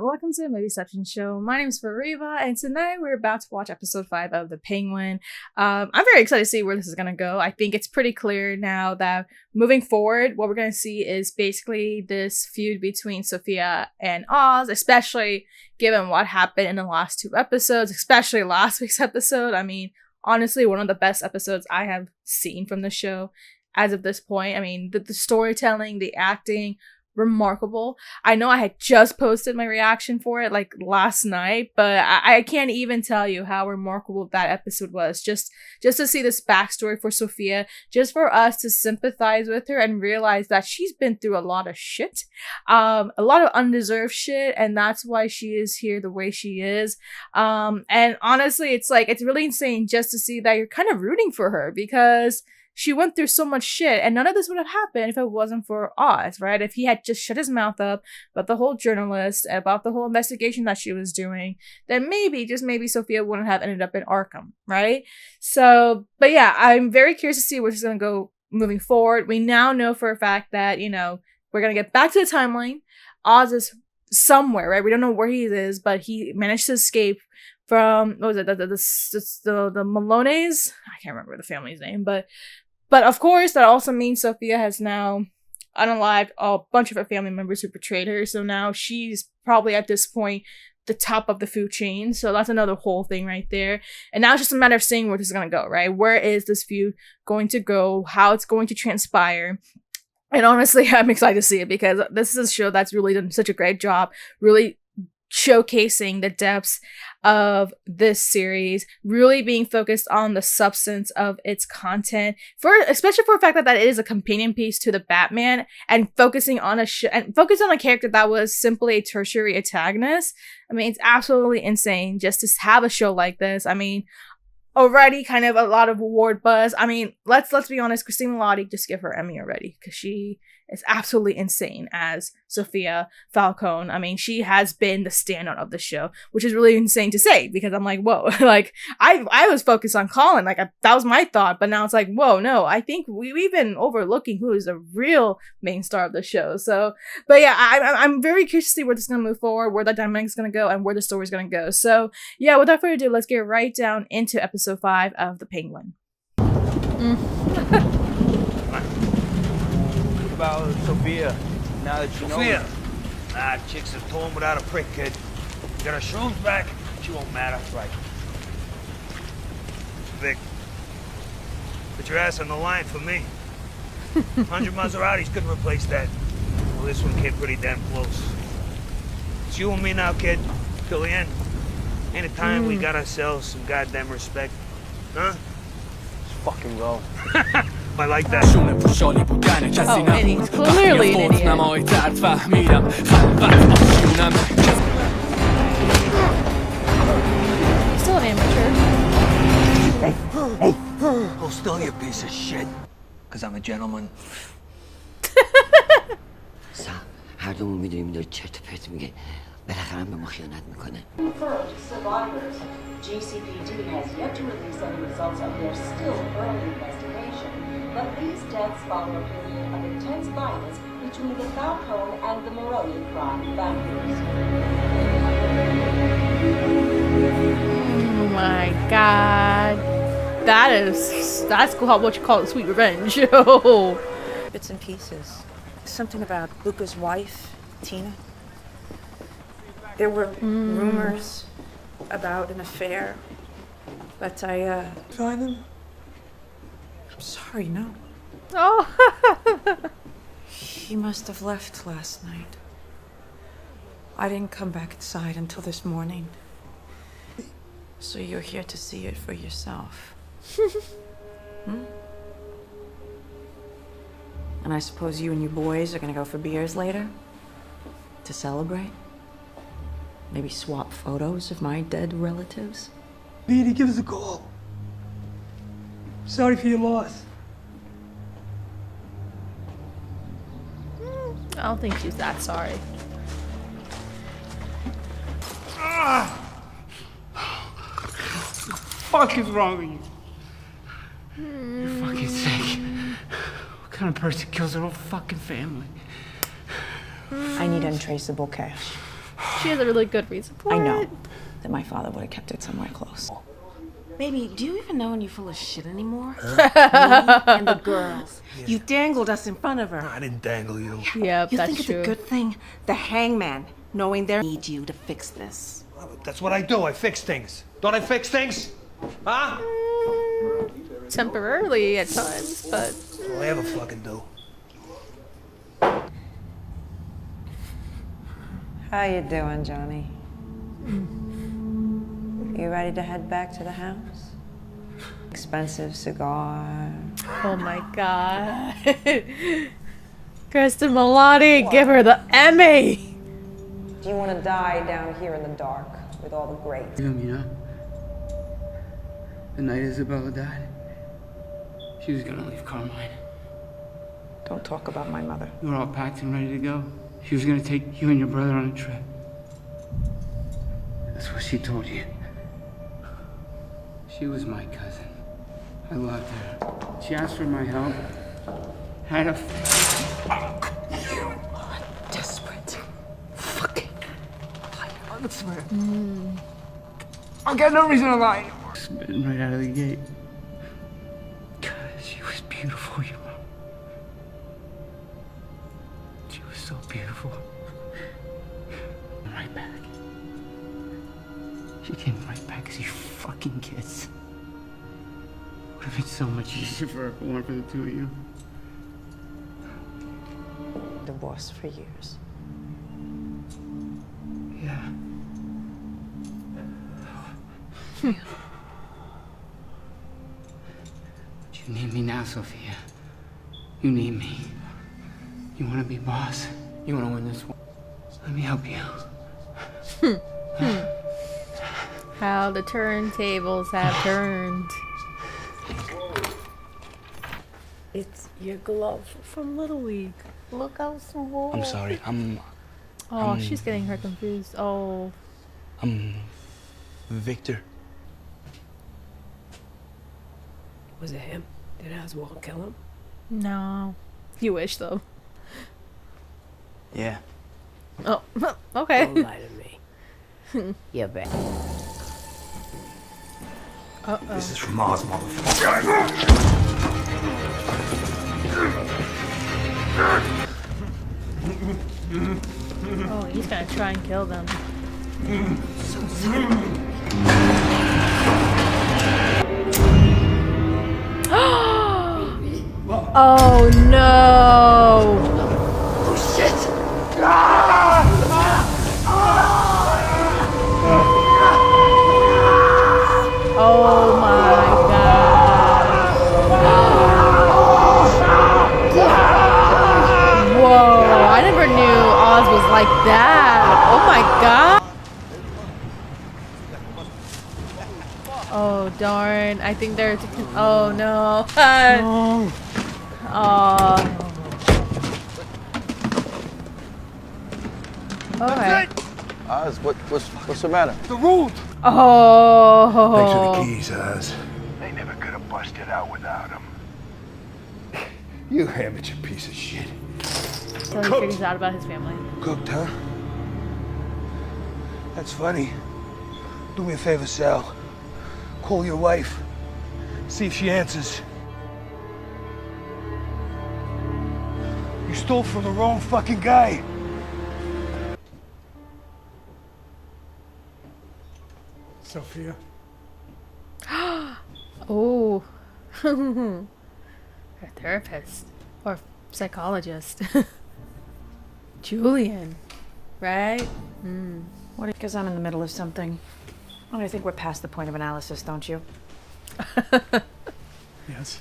welcome to the Movie Section Show. My name is Fariva, and tonight we're about to watch episode 5 of The Penguin. I'm very excited to see where this is going to go. I think it's pretty clear now that moving forward, what we're going to see is basically this feud between Sophia and Oz, especially given what happened in the last 2 episodes, especially last week's episode. I mean, honestly, one of the best episodes I have seen from the show as of this point. I mean, the storytelling, the acting, remarkable. I know I had just posted my reaction for it like last night, but I can't even tell you how remarkable that episode was. Just to see this backstory for Sophia, just for us to sympathize with her and realize that she's been through a lot of shit, a lot of undeserved shit, and that's why she is here the way she is. And honestly, it's really insane just to see that you're kind of rooting for her, because she went through so much shit, and none of this would have happened if it wasn't for Oz, right? If he had just shut his mouth up about the whole journalist, about the whole investigation that she was doing, then maybe, just maybe, Sophia wouldn't have ended up in Arkham, right? So, but yeah, I'm very curious to see where this is going to go moving forward. We now know for a fact that, you know, we're going to get back to the timeline. Oz is somewhere, right? We don't know where he is, but he managed to escape from, what was it, the Malones? I can't remember the family's name, but of course, that also means Sophia has now unalived a bunch of her family members who betrayed her. So now she's probably at this point the top of the food chain. So that's another whole thing right there. And now it's just a matter of seeing where this is going to go, right? Where is this feud going to go? How it's going to transpire? And honestly, I'm excited to see it, because this is a show that's really done such a great job, really showcasing the depths of this series, really being focused on the substance of its content, especially for the fact that it is a companion piece to the Batman, and focusing on a character that was simply a tertiary antagonist. I mean, it's absolutely insane just to have a show like this. I mean, already kind of a lot of award buzz. I mean, let's be honest, Cristin Milioti, just give her Emmy already, because she is absolutely insane as Sophia Falcone. I mean, she has been the standout of the show, which is really insane to say, because I'm like, whoa, like I was focused on Colin, like that was my thought, but now it's like, whoa, no, I think we've been overlooking who is the real main star of the show. So, but yeah, I'm very curious to see where this is going to move forward, where the dynamic is going to go, and where the story is going to go. So yeah, without further ado, let's get right down into episode 5 of The Penguin. About Sophia, now that you know Sophia! Ah, chicks are torn without a prick, kid. Got her shrooms back, she won't matter. Right. Vic, put your ass on the line for me. 100 Maseratis couldn't replace that. Well, this one came pretty damn close. It's you and me now, kid. Till the end. Ain't it time we got ourselves some goddamn respect? Huh? Let's fucking go. I like that. Oh, and he's clearly an idiot. He's still an amateur. Hold still, you piece of shit. Because I'm a gentleman. هر دومون میدونیم داره چرت و پرت میگه بالاخره به ما خیانت میکنه. Confirmed survivors. GCPD has yet to release any results of their still early investigation, but these deaths follow a period of intense violence between the Falcone and the Milioti crime families. Oh my god. That's what you call it, sweet revenge. Bits and pieces. Something about Luca's wife, Tina. There were rumors about an affair, but I, Find him? I'm sorry, no. Oh. He must have left last night. I didn't come back inside until this morning. So you're here to see it for yourself. And I suppose you and your boys are gonna go for beers later? To celebrate? Maybe swap photos of my dead relatives? Petey, give us a call. Sorry for your loss. I don't think she's that sorry. What the fuck is wrong with you? You're fucking sick. What kind of person kills their whole fucking family? I need untraceable cash. she has a really good reason for it. I know that my father would have kept it somewhere close. Baby, do you even know when you're full of shit anymore? Me and the girls. Yeah. You dangled us in front of her. I didn't dangle you. Yep, You that's think true. it's a good thing? The hangman, knowing they need you to fix this. That's what I do. I fix things. Don't I fix things? Huh? Temporarily at times, but That's all I ever fucking do. How you doing, Johnny? You ready to head back to the house? Expensive cigar. oh my god. Cristin Milioti, give her the Emmy. Do you want to die down here in the dark with all the greats? You know, the night Isabella died, she was gonna leave Carmine. Don't talk about my mother. We were all packed and ready to go. She was gonna take you and your brother on a trip. That's what she told you. She was my cousin. I loved her. She asked for my help. Had a... You are desperate. Fucking liar. I swear. I got no reason to lie anymore. Spitting right out of the gate. God, she was beautiful, you know. She was so beautiful. Right back. She came right back as you fucking kids. Would have been so much easier for her if it weren't for the two of you. Divorced for years. Yeah. You need me now, Sophia. You need me. You want to be boss? You want to win this one? Let me help you. How the turntables have turned. It's your glove from Little League. Look how small. I'm sorry. Oh, she's getting her confused. Oh. I'm Victor. Was it him? Did Oswald kill him? No. You wish, though. Yeah. Oh, okay. Don't lie to me. You're back. Uh-oh. This is from Oz, motherfucker. Oh, he's gonna try and kill them. Oh no! Oh my god! Whoa! I never knew Oz was like that. Oh my god! Oh darn! I think they're. Oh no! Oh. Okay. Oz, what's the matter? The road! Oh. Thanks for the keys, Oz. They never could have busted out without him. You amateur piece of shit. So he figures out about his family. Cooked, huh? That's funny. Do me a favor, Sal. Call your wife. See if she answers. You stole from the wrong fucking guy. Sophia. Oh. Her therapist. Or psychologist. Julian. Right? What? Because I'm in the middle of something. And I think we're past the point of analysis, don't you? Yes.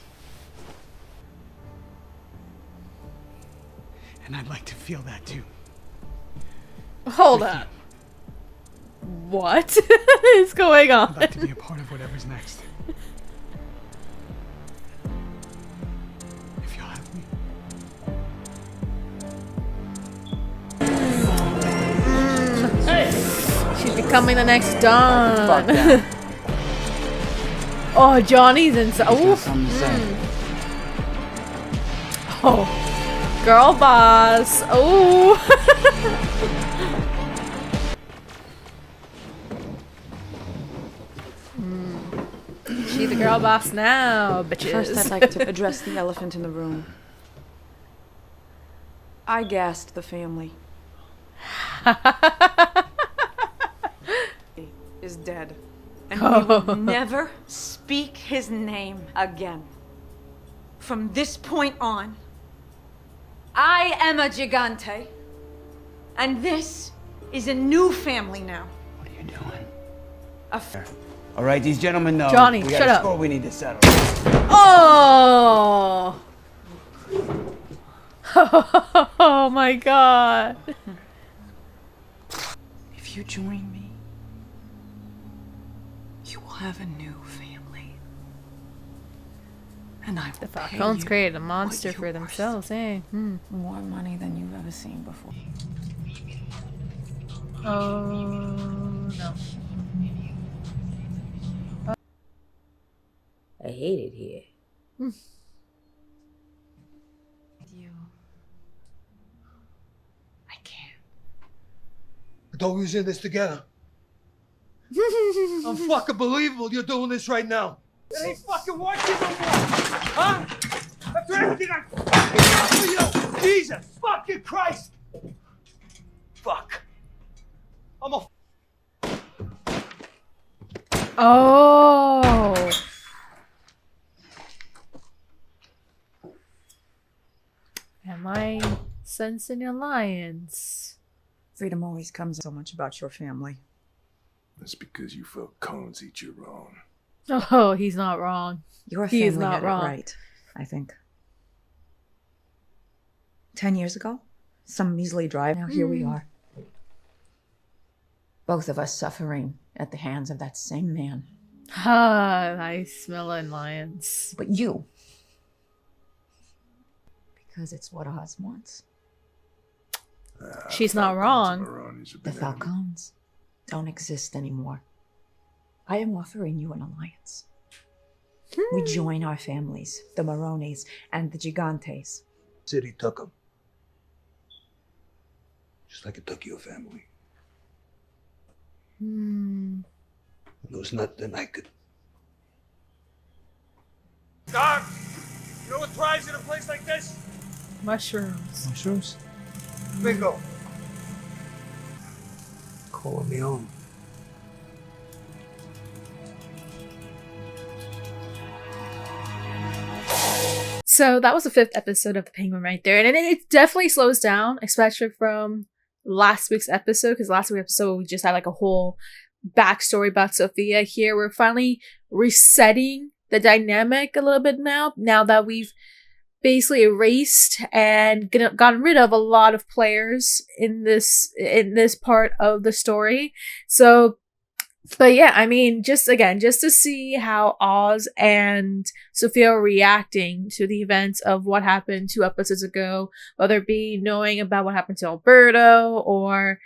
And I'd like to feel that too. Hold up. What is going on? I'd like to be a part of whatever's next. If you'll have me. She's becoming the next Dawn. Fuck that. Oh, Johnny's inside. Oh. Something to say. Oh. Girl boss. Oh. Be the girl boss now, bitches. First, I'd like to address the elephant in the room. I gassed the family. He is dead. And we will never speak his name again. From this point on, I am a Gigante. And this is a new family now. What are you doing? All right, these gentlemen know. Johnny, we shut got a up. score we need to settle. Oh! Oh my god. If you join me, you will have a new family. And I will The pay Falcons you created a monster what for you're themselves, eh? more money than you've ever seen before. Oh no. I hate it here. You. I can't. I thought we was in this together. Unfucking believable you're doing this right now. It ain't fucking working no more! Huh? After everything I for you! Jesus fucking Christ! Fuck. I'm a Oh. Am I sensing alliance? Freedom always comes so much about your family. That's because you Falcons eat your own. Oh, he's not wrong. Your He family is not had wrong. it right, I think. 10 years ago, some measly drive. Now here we are. Both of us suffering at the hands of that same man. Ah, I smell alliance. But you. Because it's what Oz wants. She's not wrong. The Falcons don't exist anymore. I am offering you an alliance. We join our families, the Maronis and the Gigantes. City took him. Just like it took your family. There was nothing I could. Doc! You know what thrives in a place like this? Mushrooms. Mushrooms? Bingo. Calling me home. So that was the 5th episode of The Penguin right there. And it definitely slows down, especially from last week's episode, because last week's episode we just had like a whole backstory about Sophia. Here we're finally resetting the dynamic a little bit now that we've basically erased and gotten rid of a lot of players in this part of the story. So but yeah, I mean, just to see how Oz and Sophia are reacting to the events of what happened 2 episodes ago, whether it be knowing about what happened to Alberto or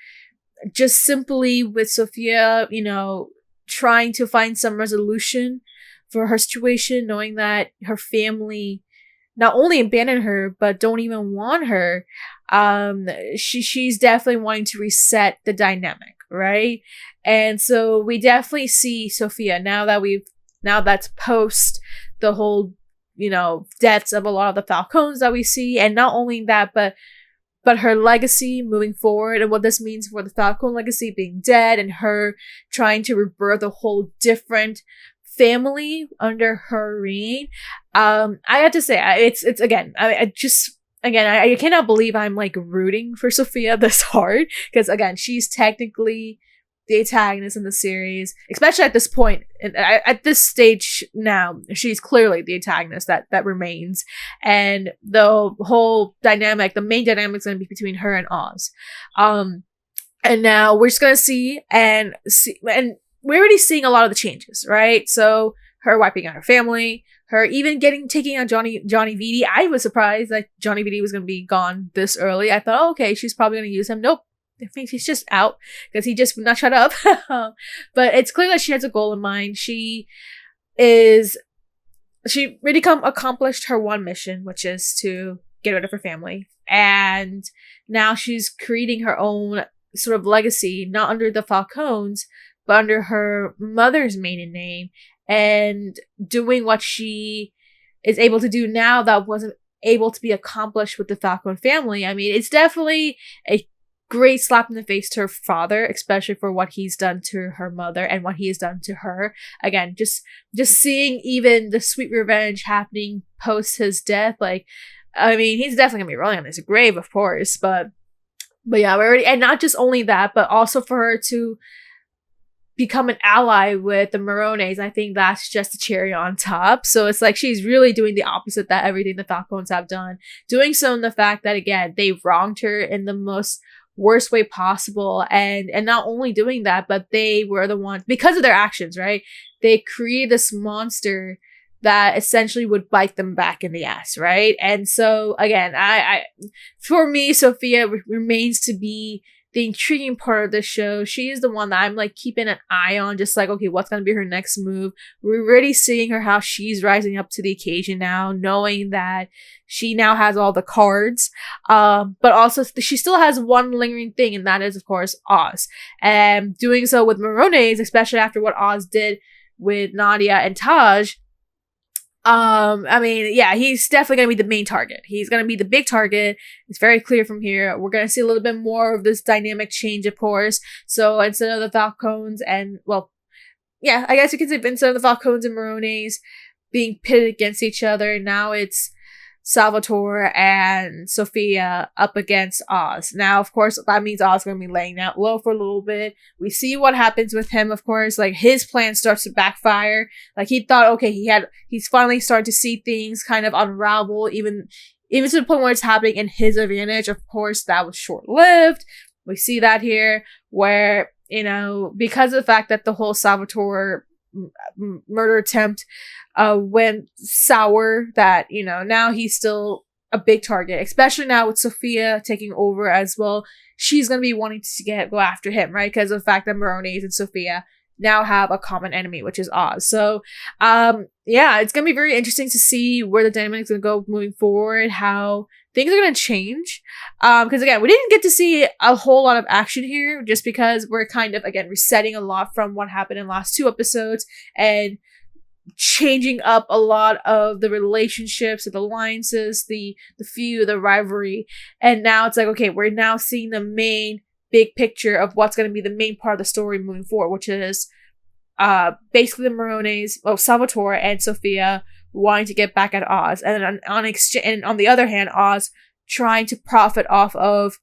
just simply with Sophia, you know, trying to find some resolution for her situation, knowing that her family not only abandoned her, but don't even want her. She's definitely wanting to reset the dynamic, right? And so we definitely see Sophia now that's post the whole, you know, deaths of a lot of the Falcons that we see, and not only that, but her legacy moving forward and what this means for the Falcon legacy being dead and her trying to rebirth a whole different family under her reign. I have to say, it's again, I cannot believe I'm like rooting for Sophia this hard, because again, she's technically the antagonist in the series, especially at this point, at this stage now. She's clearly the antagonist that remains, and the whole dynamic, the main dynamic is going to be between her and Oz. And now we're just going to see, and we're already seeing a lot of the changes, right? So her wiping out her family, her even taking out Johnny Vitti. I was surprised that Johnny Vitti was going to be gone this early. I thought, oh, okay, she's probably going to use him. Nope. I think he's just out because he just would not shut up. But it's clear that she has a goal in mind. She really accomplished her one mission, which is to get rid of her family. And now she's creating her own sort of legacy, not under the Falcons, but under her mother's maiden name. and doing what she is able to do now that wasn't able to be accomplished with the Falcone family. I mean, it's definitely a great slap in the face to her father, especially for what he's done to her mother and what he has done to her. Again, just seeing even the sweet revenge happening post his death, like, I mean, he's definitely gonna be rolling on his grave, of course, but yeah, we already, and not just only that, but also for her to become an ally with the Morones. I think that's just a cherry on top. So it's like she's really doing the opposite that everything the Falcones have done. Doing so in the fact that, again, they wronged her in the most worst way possible. And not only doing that, but they were the ones, because of their actions, right? They created this monster that essentially would bite them back in the ass, right? And so, again, I for me, Sophia remains to be the intriguing part of the show. She is the one that I'm like keeping an eye on, just like, okay, what's going to be her next move? We're already seeing her, how she's rising up to the occasion now, knowing that she now has all the cards. But also she still has one lingering thing, and that is, of course, Oz. And doing so with Morones, especially after what Oz did with Nadia and Taj, I mean, yeah, he's definitely going to be the main target. He's going to be the big target. It's very clear from here. We're going to see a little bit more of this dynamic change, of course. So instead of the Falcones and, well, yeah, I guess you could say instead of the Falcones and Morones being pitted against each other, now it's Salvatore and Sophia up against Oz. Now, of course, that means Oz is going to be laying out low for a little bit. We see what happens with him, of course. Like, his plan starts to backfire. Like, he thought, okay, he's finally starting to see things kind of unravel, even to the point where it's happening in his advantage. Of course, that was short-lived. We see that here, where, you know, because of the fact that the whole Salvatore murder attempt went sour, that, you know, now he's still a big target, especially now with Sophia taking over as well. She's going to be wanting to go after him, right? Because of the fact that Morones and Sophia now have a common enemy, which is Oz. So, yeah, it's going to be very interesting to see where the dynamic's going to go moving forward, how things are going to change. Because, again, we didn't get to see a whole lot of action here, just because we're kind of, again, resetting a lot from what happened in the last 2 episodes, and changing up a lot of the relationships, the alliances, the feud, the rivalry. And now it's like, okay, we're now seeing the main big picture of what's going to be the main part of the story moving forward, which is basically the Morones, Salvatore and Sophia wanting to get back at Oz, and on the other hand, Oz trying to profit off of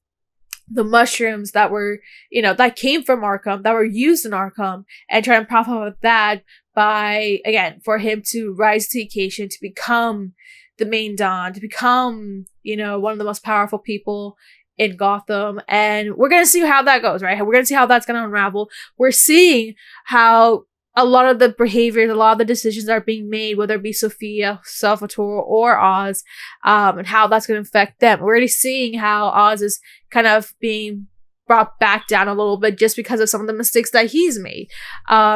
the mushrooms that were, you know, that came from Arkham, that were used in Arkham, and trying to profit off of that by, again, for him to rise to the occasion, to become the main Don, to become, you know, one of the most powerful people in Gotham. And we're going to see how that goes, right? We're going to see how that's going to unravel. We're seeing how a lot of the behaviors, a lot of the decisions are being made, whether it be Sophia, Salvatore, or Oz, and how that's going to affect them. We're already seeing how Oz is kind of being brought back down a little bit just because of some of the mistakes that he's made.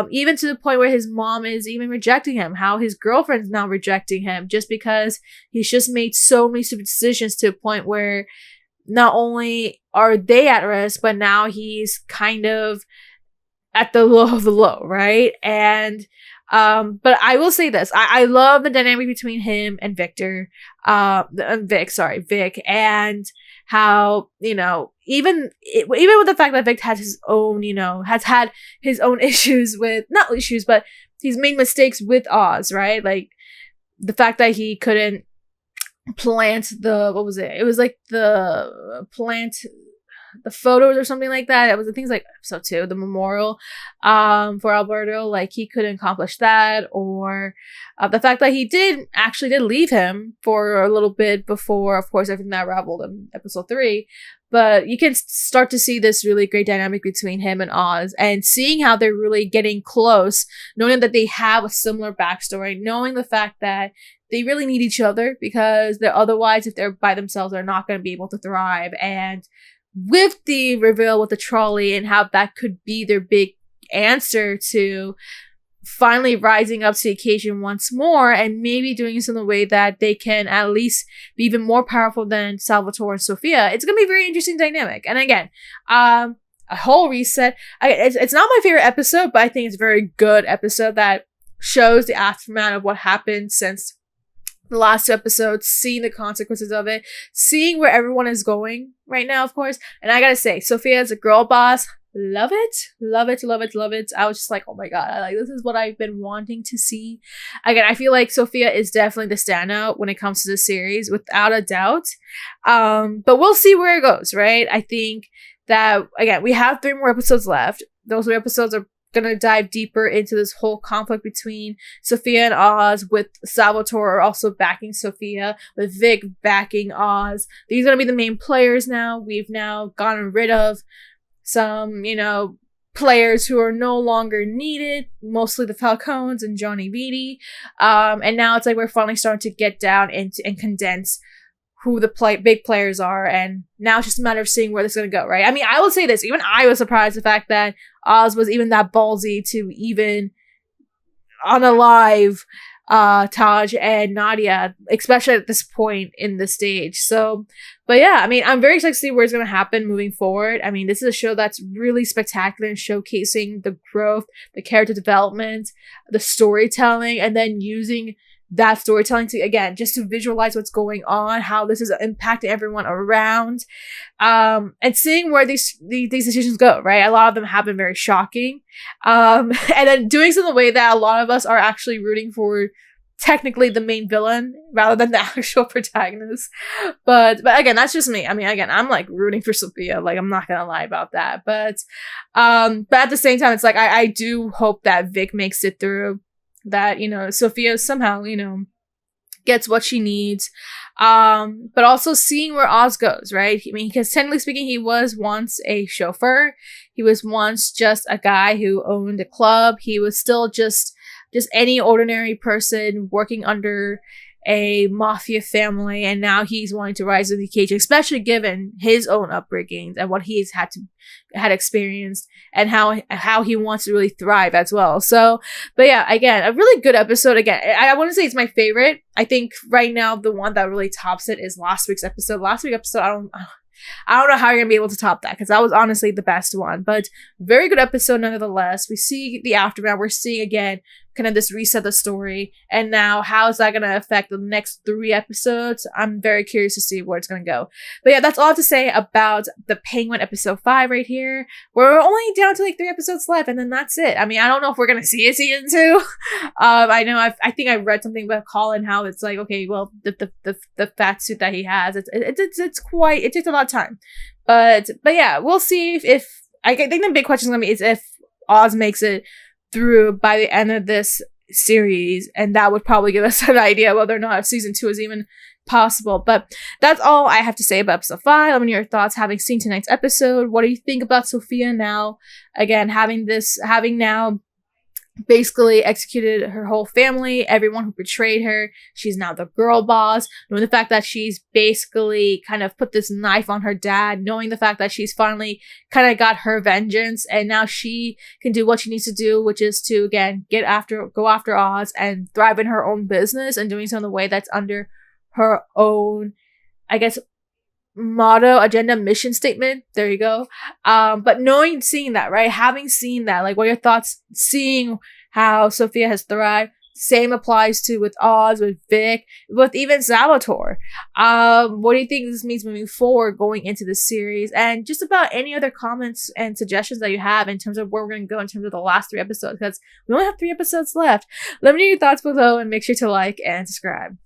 Even to the point where his mom is even rejecting him, how his girlfriend's now rejecting him just because he's just made so many stupid decisions, to a point where not only are they at risk, but now he's kind of at the low of the low, right? And but I will say this, I love the dynamic between him and Vic, and how, you know, even with the fact that Vic has his own, you know, has had his own issues with, not issues, but he's made mistakes with Oz, right? Like the fact that he couldn't plant the, what was it? It was like the photos or something like that. It was the things like episode 2, the memorial for Alberto. Like, he couldn't accomplish that, or the fact that he did leave him for a little bit before, of course, everything that unraveled in episode 3. But you can start to see this really great dynamic between him and Oz, and seeing how they're really getting close, knowing that they have a similar backstory, knowing the fact that they really need each other, because they're otherwise, if they're by themselves, they're not going to be able to thrive. And with the reveal with the trolley, and how that could be their big answer to finally rising up to the occasion once more, and maybe doing this in a way that they can at least be even more powerful than Salvatore and Sophia, it's going to be a very interesting dynamic. And again, a whole reset. It's not my favorite episode, but I think it's a very good episode that shows the aftermath of what happened since the last 2 episodes, seeing the consequences of it, seeing where everyone is going right now, of course. And I gotta say, Sophia is a girl boss. Love it. Love it, love it, love it. I was just like, oh my god, this is what I've been wanting to see. Again, I feel like Sophia is definitely the standout when it comes to this series, without a doubt. But we'll see where it goes, right? I think that, again, we have 3 more episodes left. Those 3 episodes are gonna dive deeper into this whole conflict between Sophia and Oz, with Salvatore also backing Sophia, with Vic backing Oz. These are gonna be the main players now. We've now gotten rid of some, players who are no longer needed, mostly the Falcones and Johnny Beatty. And now it's like we're finally starting to get down into and condense who the big players are, and now it's just a matter of seeing where this is going to go, right? I mean, I will say this, even I was surprised the fact that Oz was even that ballsy to even unalive Taj and Nadia, especially at this point in the stage. So, but yeah, I mean, I'm very excited to see where it's going to happen moving forward. I mean, this is a show that's really spectacular in showcasing the growth, the character development, the storytelling, and then using that storytelling to, again, just to visualize what's going on, how this is impacting everyone around, and seeing where these decisions go, right? A lot of them have been very shocking, and then doing so in a way that a lot of us are actually rooting for technically the main villain rather than the actual protagonist. But again, that's just me. I mean, again, I'm like rooting for Sophia, like, I'm not gonna lie about that, but at the same time, it's like I do hope that Vic makes it through, that, Sophia somehow, gets what she needs. But also seeing where Oz goes, right? I mean, because technically speaking, he was once a chauffeur. He was once just a guy who owned a club. He was still just any ordinary person working under a mafia family, and now he's wanting to rise to the occasion, especially given his own upbringing and what he's had experienced, and how he wants to really thrive as well. So, but yeah, again, a really good episode. Again, I want to say it's my favorite. I think right now the one that really tops it is last week's episode. Last week's episode, I don't know how you're gonna be able to top that, because that was honestly the best one. But very good episode nonetheless. We see the aftermath. We're seeing again kind of this reset the story, and now how is that gonna affect the next 3 episodes? I'm very curious to see where it's gonna go. But yeah, that's all to say about the Penguin episode 5 right here. We're only down to like 3 episodes left, and then that's it. I mean, I don't know if we're gonna see a season 2. I know I think I read something about Colin, how it's like, okay, well, the fat suit that he has, it's quite, it takes a lot of time. But yeah, we'll see if I think the big question is gonna be is if Oz makes it through by the end of this series, and that would probably give us an idea whether or not season 2 is even possible. But that's all I have to say about episode 5. Let me know your thoughts having seen tonight's episode. What do you think about Sophia now? Again, having now basically executed her whole family, everyone who betrayed her. She's now the girl boss. Knowing the fact that she's basically kind of put this knife on her dad, knowing the fact that she's finally kind of got her vengeance, and now she can do what she needs to do, which is to, again, go after Oz and thrive in her own business, and doing so in a way that's under her own, I guess, motto, agenda, mission statement. There you go. But seeing that, right? Having seen that, like, what are your thoughts seeing how Sophia has thrived? Same applies to with Oz, with Vic, with even Salvatore. What do you think this means moving forward going into the series? And just about any other comments and suggestions that you have in terms of where we're going to go in terms of the last 3 episodes, because we only have 3 episodes left. Let me know your thoughts below, and make sure to like and subscribe.